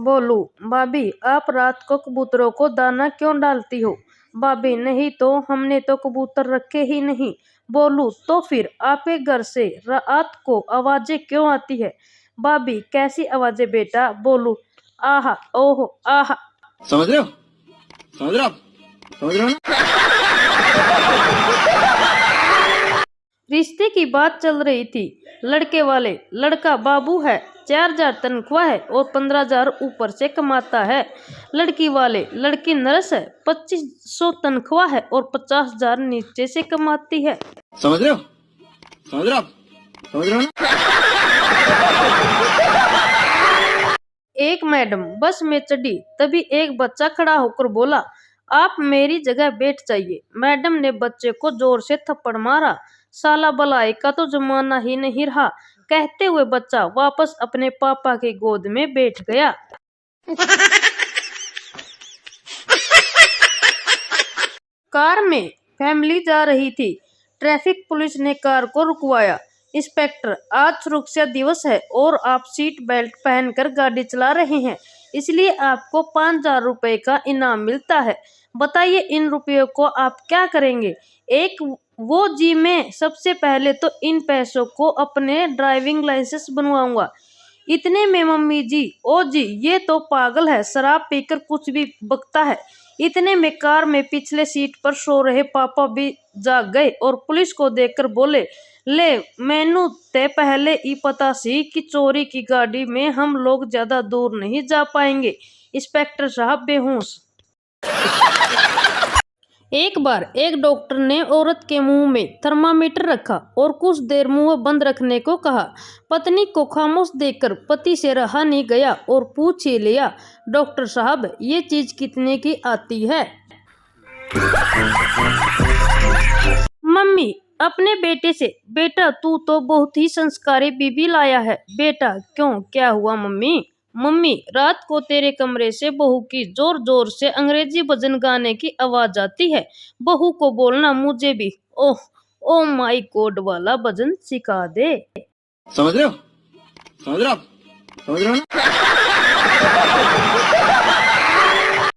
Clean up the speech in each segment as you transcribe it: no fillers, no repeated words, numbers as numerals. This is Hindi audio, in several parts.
बोलू, भाभी आप रात को कबूतरों को दाना क्यों डालती हो? भाभी, नहीं तो हमने तो कबूतर रखे ही नहीं। बोलू, तो फिर आपके घर से रात को आवाजें क्यों आती है? भाभी, कैसी आवाजें बेटा? बोलू, आहा ओहो आहा। समझ रहे हो? समझ रहे हो आप? समझ रहे हो ना? रिश्ते की बात चल रही थी। लड़के वाले, लड़का बाबू है, 4,000 तनख्वाह है और 15,000 ऊपर से कमाता है। लड़की वाले, लड़की नर्स है, 2500 तनख्वाह है और 50,000 नीचे से कमाती है। समझ रहे हो? समझ रहे हो आप? समझ रहे हो ना? एक मैडम बस में चढ़ी, तभी एक बच्चा खड़ा होकर बोला, आप मेरी जगह बैठ जाइए। मैडम ने बच्चे को जोर से थप्पड़ मारा। साला भलाई का तो जमाना ही नहीं रहा, कहते हुए बच्चा वापस अपने पापा की गोद में बैठ गया। कार में फैमिली जा रही थी। ट्रैफिक पुलिस ने कार को रुकवाया। इंस्पेक्टर, आज सुरक्षा दिवस है और आप सीट बेल्ट पहनकर गाड़ी चला रहे हैं, इसलिए आपको 5,000 रुपए का इनाम मिलता है। बताइए इन रुपयों को आप क्या करेंगे? एक वो जी, मैं सबसे पहले तो इन पैसों को अपने ड्राइविंग लाइसेंस बनवाऊंगा। इतने में मम्मी जी, ओ जी ये तो पागल है, शराब पीकर कुछ भी बकता है। इतने में कार में पिछले सीट पर सो रहे पापा भी जाग गए और पुलिस को देखकर बोले, ले मैनू ते पहले ही पता सी कि चोरी की गाड़ी में हम लोग ज्यादा दूर नहीं जा पाएंगे। इंस्पेक्टर साहब बेहोश। एक बार एक डॉक्टर ने औरत के मुंह में थर्मामीटर रखा और कुछ देर मुंह बंद रखने को कहा। पत्नी को खामोश देखकर पति से रहा नहीं गया और पूछ ही लिया, डॉक्टर साहब ये चीज कितने की आती है? मम्मी अपने बेटे से, बेटा तू तो बहुत ही संस्कारी बीबी लाया है। बेटा, क्यों, क्या हुआ मम्मी? मम्मी, रात को तेरे कमरे से बहू की जोर जोर से अंग्रेजी भजन गाने की आवाज आती है। बहू को बोलना मुझे भी ओह ओ माई गॉड वाला भजन सिखा दे। समझ रहे हो? समझ रहे हो आप? समझ रहे हो ना?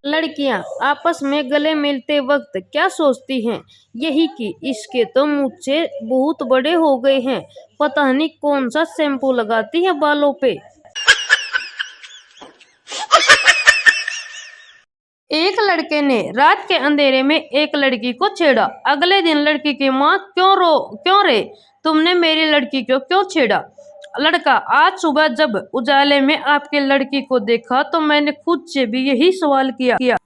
लड़कियां आपस में गले मिलते वक्त क्या सोचती हैं? यही कि इसके तो मुझसे बहुत बड़े हो गए हैं, पता नहीं कौन सा शैम्पू लगाती है बालों पे। एक लड़के ने रात के अंधेरे में एक लड़की को छेड़ा। अगले दिन लड़की की माँ, क्यों रे, तुमने मेरी लड़की को क्यों छेड़ा? लड़का, आज सुबह जब उजाले में आपकी लड़की को देखा तो मैंने खुद से भी यही सवाल किया।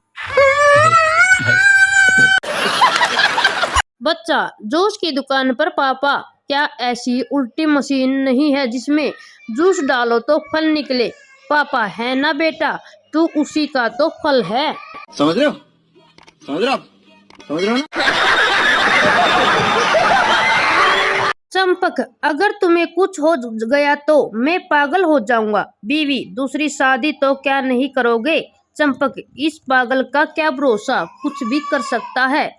बच्चा, जूस की दुकान पर, पापा क्या ऐसी उल्टी मशीन नहीं है जिसमें जूस डालो तो फल निकले? पापा, है ना बेटा, तू उसी का तो फल है। समझ रहे हो? समझ रहे हो आप? समझ रहे हो ना? चंपक, अगर तुम्हें कुछ हो गया तो मैं पागल हो जाऊंगा। बीवी, दूसरी शादी तो क्या नहीं करोगे? चंपक, इस पागल का क्या भरोसा, कुछ भी कर सकता है।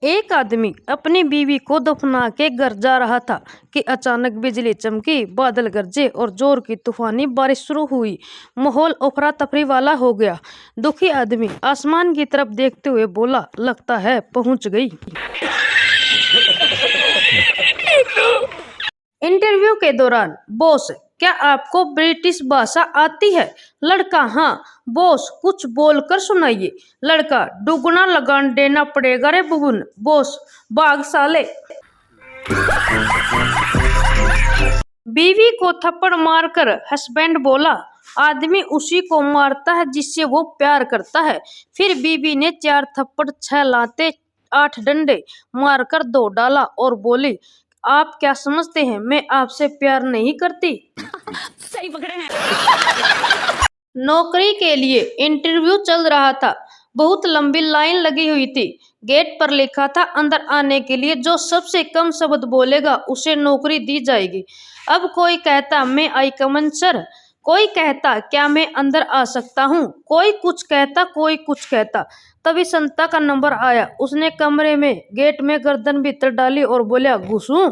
एक आदमी अपनी बीवी को दफना के घर जा रहा था कि अचानक बिजली चमकी, बादल गरजे और जोर की तूफानी बारिश शुरू हुई। माहौल अफरा तफरी वाला हो गया। दुखी आदमी आसमान की तरफ देखते हुए बोला, लगता है पहुंच गई। इंटरव्यू के दौरान, बॉस क्या आपको ब्रिटिश भाषा आती है? लड़का, हाँ बॉस, कुछ बोलकर सुनाइए। लड़का, दुगना लगान देना पड़ेगा रे बुबुन। बॉस, भाग साले। बीवी को थप्पड़ मारकर हस्बैंड बोला, आदमी उसी को मारता है जिससे वो प्यार करता है। फिर बीवी ने 4 थप्पड़ 6 लाते 8 डंडे मारकर दो डाला और बोली, आप क्या समझते हैं मैं आपसे प्यार नहीं करती? सही पकड़े हैं। नौकरी के लिए इंटरव्यू चल रहा था। बहुत लंबी लाइन लगी हुई थी। गेट पर लिखा था, अंदर आने के लिए जो सबसे कम शब्द बोलेगा उसे नौकरी दी जाएगी। अब कोई कहता, मैं आई कमन सर। कोई कहता, क्या मैं अंदर आ सकता हूँ? कोई कुछ कहता। तभी संता का नंबर आया। उसने कमरे में गेट में गर्दन भीतर डाली और बोला, घुसूं?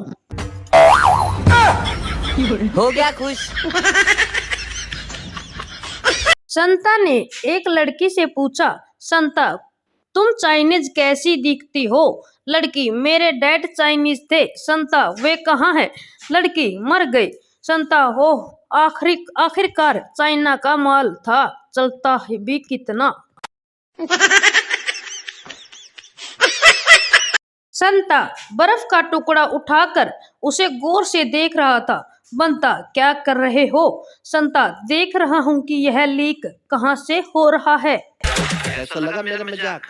हो गया खुश। संता ने एक लड़की से पूछा, संता तुम चाइनीज कैसी दिखती हो? लड़की, मेरे डैड चाइनीज थे। संता, वे कहाँ है? लड़की, मर गए। संता, हो आखिरकार चाइना का माल था, चलता है भी कितना। संता बर्फ का टुकड़ा उठाकर उसे गौर से देख रहा था। बंता, क्या कर रहे हो? संता, देख रहा हूँ कि यह लीक कहाँ से हो रहा है। कैसा लगा मेरा मजाक?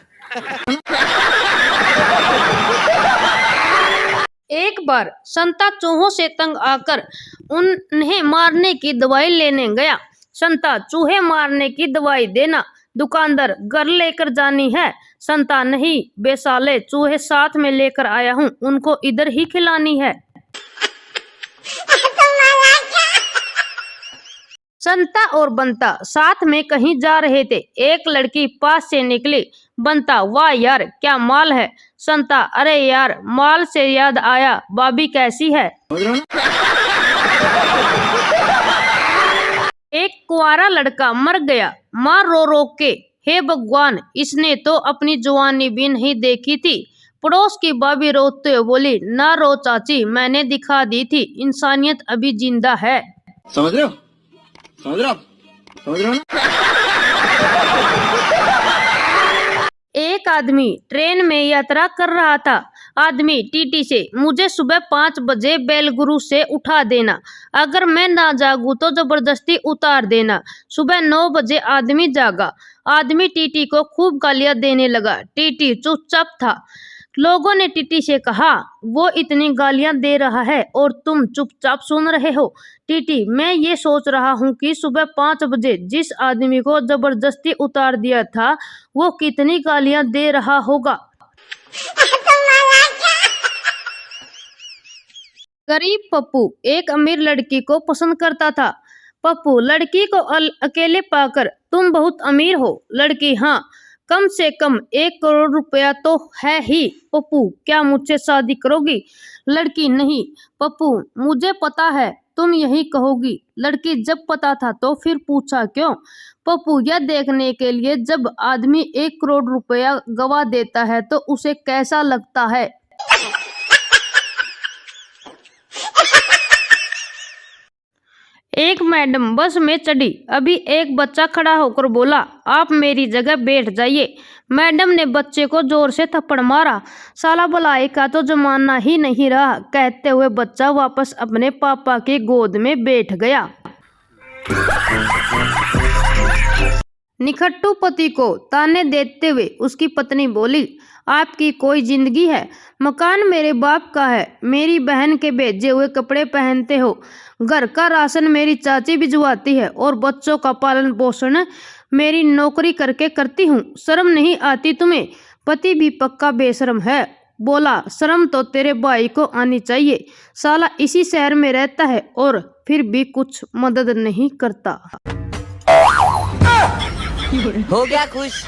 एक बार संता चूहों से तंग आकर उन्हें मारने की दवाई लेने गया। संता, चूहे मारने की दवाई देना। दुकानदार, घर लेकर जानी है? संता, नहीं बेसाले, चूहे साथ में लेकर आया हूँ, उनको इधर ही खिलानी है। संता और बंता साथ में कहीं जा रहे थे। एक लड़की पास से निकली। बंता, वाह यार, क्या माल है। संता, अरे यार, माल से याद आया, भाभी कैसी है? समझ रहे हो ना? एक कुंवारा लड़का मर गया। माँ रो रो के, हे भगवान, इसने तो अपनी जवानी भी नहीं देखी थी। पड़ोस की भाभी रोते हुए बोली, ना रो चाची, मैंने दिखा दी थी, इंसानियत अभी जिंदा है। समझ रहे हो? समझ रहे हो? समझ रहे हो ना? एक आदमी ट्रेन में यात्रा कर रहा था। आदमी टीटी से, मुझे सुबह 5 बजे बेलगुरु से उठा देना, अगर मैं ना जागूं तो जबरदस्ती उतार देना। सुबह 9 बजे आदमी जागा। आदमी टीटी को खूब गालियां देने लगा। टीटी चुपचाप था। लोगों ने टीटी से कहा, वो इतनी गालियां दे रहा है और तुम चुपचाप सुन रहे हो। टीटी, मैं ये सोच रहा हूँ कि सुबह 5 बजे जिस आदमी को जबरदस्ती उतार दिया था, वो कितनी गालियां दे रहा होगा। गरीब पप्पू एक अमीर लड़की को पसंद करता था। पप्पू लड़की को अकेले पाकर, तुम बहुत अमीर हो। लड़की, हाँ, कम से कम 1 करोड़ रुपया तो है ही। पप्पू, क्या मुझसे शादी करोगी? लड़की, नहीं। पप्पू, मुझे पता है तुम यही कहोगी। लड़की, जब पता था तो फिर पूछा क्यों? पप्पू, यह देखने के लिए जब आदमी 1 करोड़ रुपया गवा देता है तो उसे कैसा लगता है। एक मैडम बस में चढ़ी। अभी एक बच्चा खड़ा होकर बोला, आप मेरी जगह बैठ जाइए। मैडम ने बच्चे को जोर से थप्पड़ मारा। साला भलाई का तो जमाना ही नहीं रहा, कहते हुए बच्चा वापस अपने पापा की गोद में बैठ गया। निखट्टू पति को ताने देते हुए उसकी पत्नी बोली, आपकी कोई जिंदगी है? मकान मेरे बाप का है, मेरी बहन के भेजे हुए कपड़े पहनते हो, घर का राशन मेरी चाची भिजवाती है और बच्चों का पालन पोषण मेरी नौकरी करके करती हूँ, शर्म नहीं आती तुम्हें? पति भी पक्का बेशर्म है। बोला, शर्म तो तेरे भाई को आनी चाहिए, साला इसी शहर में रहता है और फिर भी कुछ मदद नहीं करता। हो गया खुश।